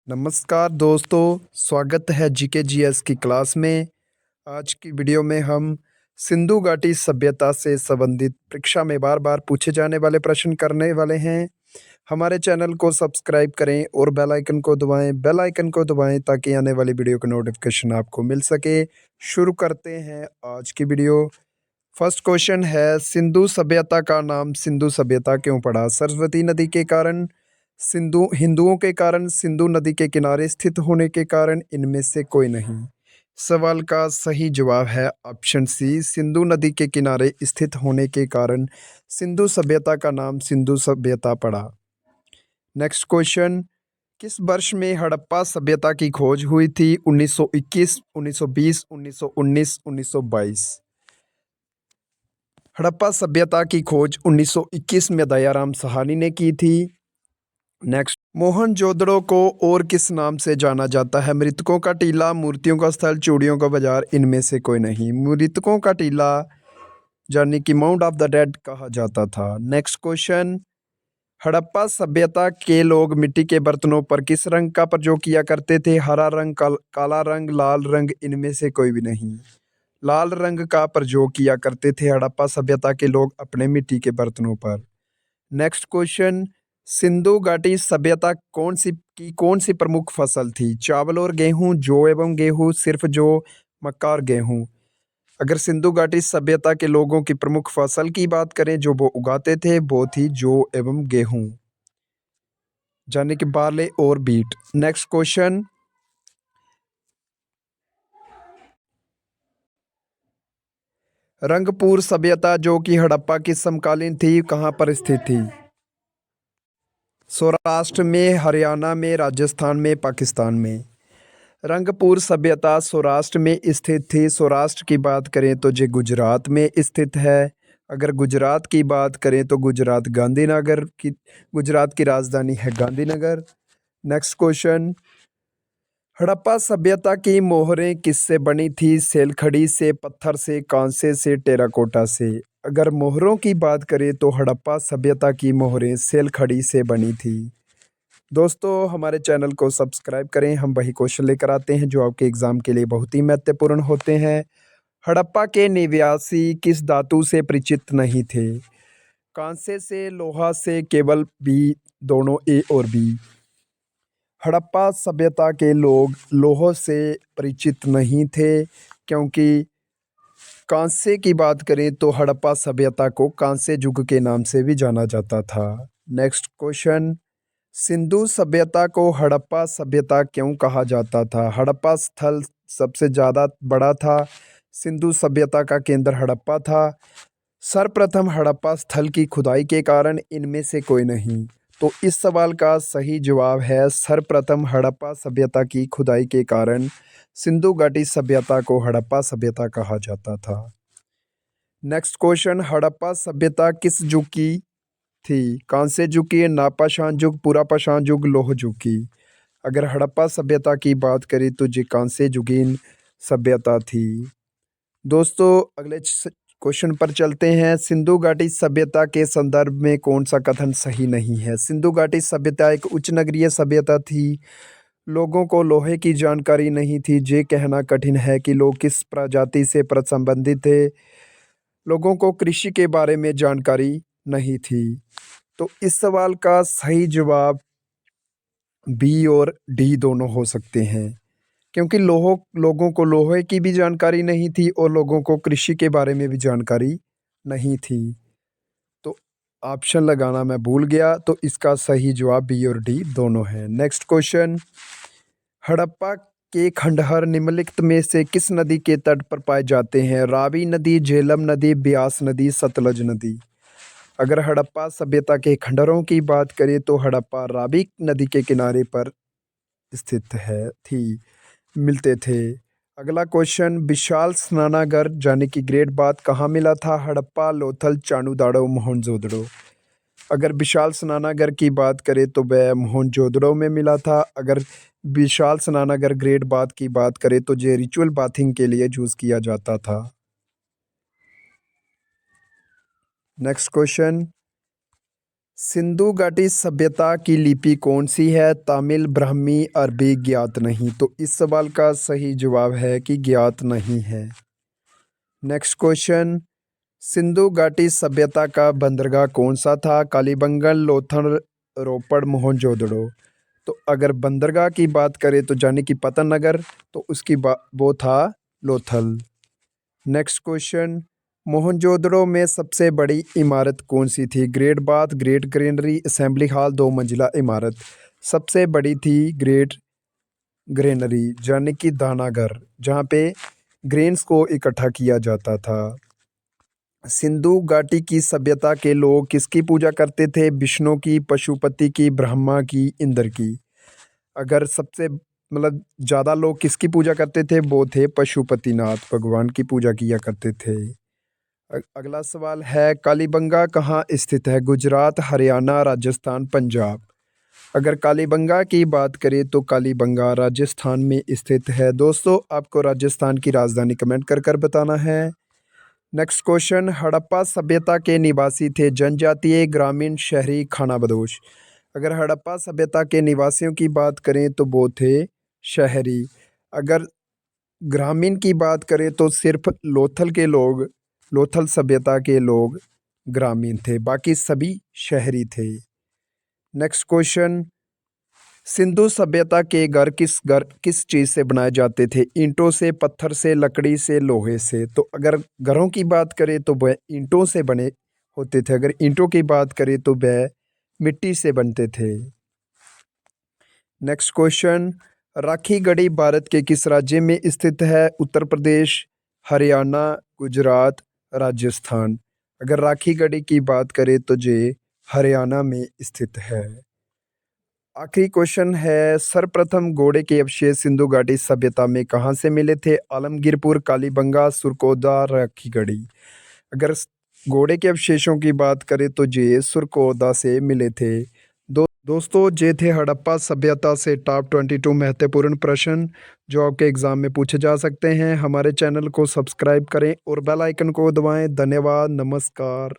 नमस्कार दोस्तों, स्वागत है जीके जीएस की क्लास में। आज की वीडियो में हम सिंधु घाटी सभ्यता से संबंधित परीक्षा में बार-बार पूछे जाने वाले प्रश्न करने वाले हैं। हमारे चैनल को सब्सक्राइब करें और बेल आइकन को दबाएं ताकि आने वाली वीडियो का नोटिफिकेशन आपको मिल सके। शुरू करते हैं आज की वीडियो। फर्स्ट क्वेश्चन है, सिंधु सभ्यता का नाम सिंधु सभ्यता क्यों पड़ा? सरस्वती नदी के कारण, सिंधु हिंदुओं के कारण, सिंधु नदी के किनारे स्थित होने के कारण, इनमें से कोई नहीं। सवाल का सही जवाब है ऑप्शन सी, सिंधु नदी के किनारे स्थित होने के कारण सिंधु सभ्यता का नाम सिंधु सभ्यता पड़ा। नेक्स्ट क्वेश्चन, किस वर्ष में हड़प्पा सभ्यता की खोज हुई थी? 1921, 1920, 1919, 1922। हड़प्पा सभ्यता की खोज 1921 में दयाराम सहानी ने की थी। नेक्स्ट, मोहनजोदड़ो को और किस नाम से जाना जाता है? मृतकों का टीला, मूर्तियों का स्थल, चूड़ियों का बाजार, इनमें से कोई नहीं। मृतकों का टीला यानी कि माउंट ऑफ द डेड कहा जाता था। नेक्स्ट क्वेश्चन, हड़प्पा सभ्यता के लोग मिट्टी के बर्तनों पर किस रंग का प्रयोग किया करते थे? हरा रंग, काला रंग, लाल रंग, इनमें से कोई भी नहीं। लाल रंग का प्रयोग किया करते थे हड़प्पा सभ्यता के लोग अपने मिट्टी के बर्तनों पर। नेक्स्ट क्वेश्चन, सिंधु घाटी सभ्यता कौन सी प्रमुख फसल थी? चावल और गेहूं, जौ एवं गेहूं, सिर्फ जौ, मक्का और गेहूं। अगर सिंधु घाटी सभ्यता के लोगों की प्रमुख फसल की बात करें जो वो उगाते थे, वो थी जौ एवं गेहूं, यानी कि बार्ले और बीट। नेक्स्ट क्वेश्चन, रंगपुर सभ्यता जो कि हड़प्पा की समकालीन थी, कहाँ पर स्थित थी? सौराष्ट्र में, हरियाणा में, राजस्थान में, पाकिस्तान में। रंगपुर सभ्यता सौराष्ट्र में स्थित थी। सौराष्ट्र की बात करें तो ये गुजरात में स्थित है। अगर गुजरात की बात करें तो गुजरात की राजधानी है गांधीनगर। नेक्स्ट क्वेश्चन, हड़प्पा सभ्यता की मोहरें किससे बनी थी? सेलखड़ी से, पत्थर से, कांसे से, टेराकोटा से। अगर मोहरों की बात करें तो हड़प्पा सभ्यता की मोहरें सेलखड़ी से बनी थी। दोस्तों, हमारे चैनल को सब्सक्राइब करें, हम वही क्वेश्चन लेकर आते हैं जो आपके एग्जाम के लिए बहुत ही महत्वपूर्ण होते हैं। हड़प्पा के निवासी किस धातु से परिचित नहीं थे? कांसे से, लोहा से, केवल बी, दोनों ए और बी। हड़प्पा सभ्यता के लोग लोह से परिचित नहीं थे, क्योंकि कांसे की बात करें तो हड़प्पा सभ्यता को कांसे युग के नाम से भी जाना जाता था। नेक्स्ट क्वेश्चन, सिंधु सभ्यता को हड़प्पा सभ्यता क्यों कहा जाता था? हड़प्पा स्थल सबसे ज़्यादा बड़ा था। सिंधु सभ्यता का केंद्र हड़प्पा था। सर्वप्रथम हड़प्पा स्थल की खुदाई के कारण, इनमें से कोई नहीं। तो इस सवाल का सही जवाब है सर्वप्रथम हड़प्पा सभ्यता की खुदाई के कारण सिंधु घाटी सभ्यता को हड़प्पा सभ्यता कहा जाता था। नेक्स्ट क्वेश्चन, हड़प्पा सभ्यता किस युग की थी? कांस्य युग की, नवपाषाण युग, पुरापाषाण युग, लौह युग की। अगर हड़प्पा सभ्यता की बात करें तो ये कांस्य युगीन सभ्यता थी। दोस्तों, अगले क्वेश्चन पर चलते हैं। सिंधु घाटी सभ्यता के संदर्भ में कौन सा कथन सही नहीं है? सिंधु घाटी सभ्यता एक उच्च नगरीय सभ्यता थी। लोगों को लोहे की जानकारी नहीं थी। ये कहना कठिन है कि लोग किस प्रजाति से संबंधित थे। लोगों को कृषि के बारे में जानकारी नहीं थी। तो इस सवाल का सही जवाब बी और डी दोनों हो सकते हैं, क्योंकि लोगों को लोहे की भी जानकारी नहीं थी और लोगों को कृषि के बारे में भी जानकारी नहीं थी। तो ऑप्शन लगाना मैं भूल गया, तो इसका सही जवाब बी और डी दोनों हैं। नेक्स्ट क्वेश्चन, हड़प्पा के खंडहर निम्नलिखित में से किस नदी के तट पर पाए जाते हैं? रावी नदी, झेलम नदी, ब्यास नदी, सतलज नदी। अगर हड़प्पा सभ्यता के खंडहरों की बात करें तो हड़प्पा रावी नदी के किनारे पर स्थित मिलते थे। अगला क्वेश्चन, विशाल स्नानागार यानी कि ग्रेट बाथ कहाँ मिला था? हड़प्पा, लोथल, चाणूदाड़ो, मोहनजोदड़ो। अगर विशाल स्नानागार की बात करें तो वह मोहनजोदड़ो में मिला था। अगर विशाल स्नानागार ग्रेट बाथ की बात करें तो ये रिचुअल बाथिंग के लिए यूज किया जाता था। नेक्स्ट क्वेश्चन, सिंधु घाटी सभ्यता की लिपि कौन सी है? तमिल, ब्राह्मी, अरबी? ज्ञात नहीं। तो इस सवाल का सही जवाब है कि ज्ञात नहीं है। नेक्स्ट क्वेश्चन, सिंधु घाटी सभ्यता का बंदरगाह कौन सा था? कालीबंगन, लोथल, रोपड़, मोहनजोदड़ो? तो अगर बंदरगाह की बात करें तो जाने की पतन नगर, तो उसकी वो था लोथल। नेक्स्ट क्वेश्चन, मोहनजोदड़ो में सबसे बड़ी इमारत कौन सी थी? Great bath, great granary, assembly hall, दो मंजिला इमारत? सबसे बड़ी थी ग्रेट ग्रेनरी, यानी कि दानागर, जहाँ पे ग्रेन्स को इकट्ठा किया जाता था। सिंधु घाटी की सभ्यता के लोग किसकी पूजा करते थे? विष्णु की, पशुपति की, ब्रह्मा की, इंद्र की? अगर सबसे ज़्यादा लोग किसकी पूजा करते थे? वो थे पशुपतिनाथ भगवान की पूजा किया करते थे। अगला सवाल है, कालीबंगा कहाँ स्थित है? गुजरात, हरियाणा, राजस्थान, पंजाब? अगर कालीबंगा की बात करें तो कालीबंगा राजस्थान में स्थित है। दोस्तों, आपको राजस्थान की राजधानी कमेंट कर कर बताना है। नेक्स्ट क्वेश्चन, हड़प्पा सभ्यता के निवासी थे जनजातीय, ग्रामीण, शहरी, खानाबदोश? अगर हड़प्पा सभ्यता के निवासियों की बात करें तो वो थे शहरी। अगर ग्रामीण की बात करें तो सिर्फ लोथल सभ्यता के लोग ग्रामीण थे, बाकी सभी शहरी थे। नेक्स्ट क्वेश्चन, सिंधु सभ्यता के घर किस चीज़ से बनाए जाते थे? ईंटों से, पत्थर से, लकड़ी से, लोहे से? तो अगर घरों की बात करें तो वह ईंटों से बने होते थे। अगर ईंटों की बात करें तो वह मिट्टी से बनते थे। नेक्स्ट क्वेश्चन, राखी गढ़ी भारत के किस राज्य में स्थित है? उत्तर प्रदेश, हरियाणा, गुजरात, राजस्थान? अगर राखी गढ़ी की बात करें तो ये हरियाणा में स्थित है। आखिरी क्वेश्चन है, सर्वप्रथम घोड़े के अवशेष सिंधु घाटी सभ्यता में कहाँ से मिले थे? आलमगीरपुर, कालीबंगा, सुरकोदा, राखी गढ़ी? अगर घोड़े के अवशेषों की बात करें तो ये सुरकोदा से मिले थे। दोस्तों, ये थे हड़प्पा सभ्यता से टॉप 22 महत्वपूर्ण प्रश्न जो आपके एग्जाम में पूछे जा सकते हैं। हमारे चैनल को सब्सक्राइब करें और बेल आइकन को दबाएं। धन्यवाद, नमस्कार।